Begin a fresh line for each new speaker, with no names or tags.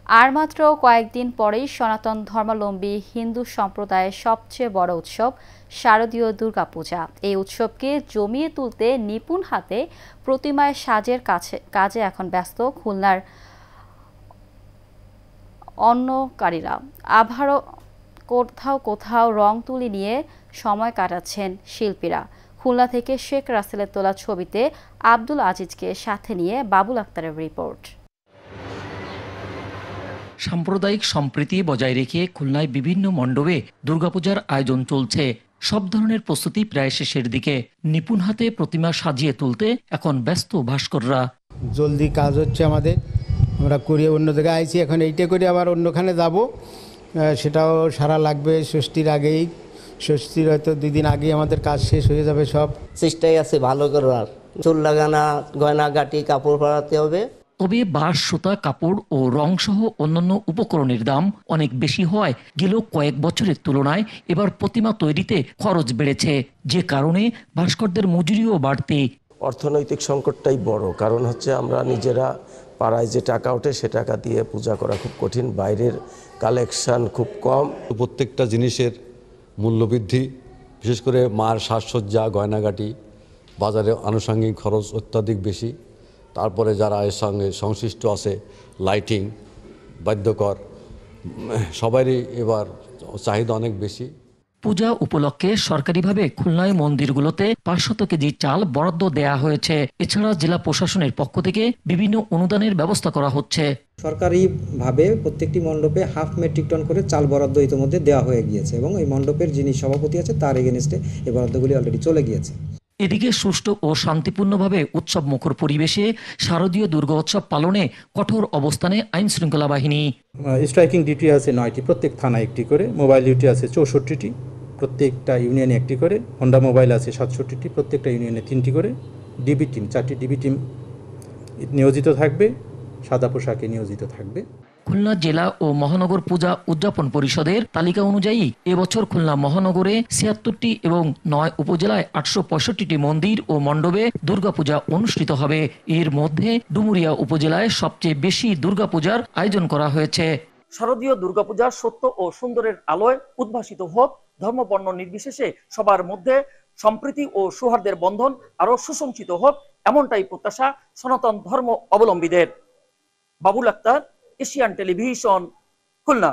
আর মাত্র কয়েকদিন পরেই সনাতন ধর্মাবলম্বী হিন্দু সম্প্রদায়ের সবচেয়ে বড় উৎসব শারদীয় দুর্গাপূজা। এই উৎসবকে জমিয়ে তুলতে নিপুণ হাতে প্রতিমায় সাজের কাজে এখন ব্যস্ত খুলনার অন্যকারীরা। আবারও কোথাও কোথাও রং তুলি নিয়ে সময় কাটাচ্ছেন শিল্পীরা। খুলনা থেকে শেখ রাসেলের তোলা ছবিতে আব্দুল আজিজকে সাথে নিয়ে বাবুল আক্তারের রিপোর্ট।
সাম্প্রদায়িক সম্প্রীতি বজায় রেখে খুলনায় বিভিন্ন মণ্ডপে দুর্গাপূজার আয়োজন চলছে। সব ধরনের প্রস্তুতি প্রায় শেষের দিকে। নিপুণ হাতে প্রতিমা সাজিয়ে তুলতে এখন ব্যস্ত ভাস্কররা।
জলদি কাজ হচ্ছে আমাদের, আমরা করিয়ে অন্য জায়গায় আইছি, এখন এইটা করে আবার অন্যখানে যাব, সেটাও সারা লাগবে ষষ্ঠীর আগেই। ষষ্ঠীর হয়তো 2 দিন আগেই আমাদের কাজ শেষ হয়ে যাবে। সব
চেষ্টাই আছে ভালো করার, চুল লাগানা, গয়না গাটি, কাপড় পরাতে হবে।
তবে বাঁশ, সুতা, কাপড় ও রং সহ অন্যান্য উপকরণের দাম অনেক বেশি হওয়ায় গেল কয়েক বছরের তুলনায় এবার প্রতিমা তৈরিতে খরচ বেড়েছে, যে কারণে ভাস্করদের মজুরিও বাড়তি।
অর্থনৈতিক সংকটটাই বড় কারণ হচ্ছে আমরা নিজেরা পাড়ায় যে টাকা ওঠে সে টাকা দিয়ে পূজা করা খুব কঠিন, বাইরের কালেকশন খুব কম।
প্রত্যেকটা জিনিসের মূল্যবৃদ্ধি, বিশেষ করে মার সাজসজ্জা, গয়নাগাটি, বাজারে আনুষঙ্গিক খরচ অত্যাধিক বেশি। তারপরে যারা এর সঙ্গে সংশ্লিষ্ট আছে, লাইটিং, বাদ্যকর, সবারই এবার চাহিদা অনেক বেশি।
পূজা উপলক্ষে সরকারিভাবে খুলনায় মন্দিরগুলোতে 500 কেজি চাল বরাদ্দ দেয়া হয়েছে। এছাড়া জেলা প্রশাসনের পক্ষ থেকে বিভিন্ন অনুদানের ব্যবস্থা করা হচ্ছে।
সরকারিভাবে প্রত্যেকটি মণ্ডপে 1/2 মেট্রিক টন করে চাল বরাদ্দ ইতিমধ্যে দেওয়া হয়ে গিয়েছে এবং এই মণ্ডপের যিনি সভাপতি আছে তার এগেনস্টে এই বরাদ্দগুলি অলরেডি চলে গিয়েছে।
এদিকে সুষ্ঠু ও শান্তিপূর্ণভাবে উৎসব মুখর পরিবেশে শারদীয় দুর্গোৎসব পালনে কঠোর অবস্থানে আইন শৃঙ্খলা বাহিনী।
স্ট্রাইকিং ডিউটি আছে 9টি, প্রত্যেক থানায় 1টি করে। মোবাইল ডিউটি আছে 64টি, প্রত্যেকটা ইউনিয়নে 1টি করে। হোন্ডা মোবাইল আছে 67টি, প্রত্যেকটা ইউনিয়নে 3টি করে। ডিবি টিম 4টি ডিবি টিম নিয়োজিত থাকবে, সাদা পোশাকে নিয়োজিত থাকবে।
খুলনা জেলা ও মহানগর পূজা উদযাপন পরিষদের তালিকা অনুযায়ী এবছর খুলনা মহানগরে 76টি এবং 9 উপজেলায় 865টি মন্দির ও মণ্ডপে দুর্গাপূজা অনুষ্ঠিত হবে। এর মধ্যে ডুমুরিয়া উপজেলায় সবচেয়ে বেশি দুর্গাপূজার আয়োজন করা হয়েছে।
শারদীয় দুর্গাপূজা সত্য ও সুন্দরের আলোয় উদ্ভাসিত হোক, ধর্ম বর্ণ নির্বিশেষে সবার মধ্যে সম্প্রীতি ও সৌহার্দ্যের বন্ধন আরো সুসংচিত হোক, এমনটাই প্রত্যাশা সনাতন ধর্ম অবলম্বীদের। Babul Akter, Asian television, Khulna.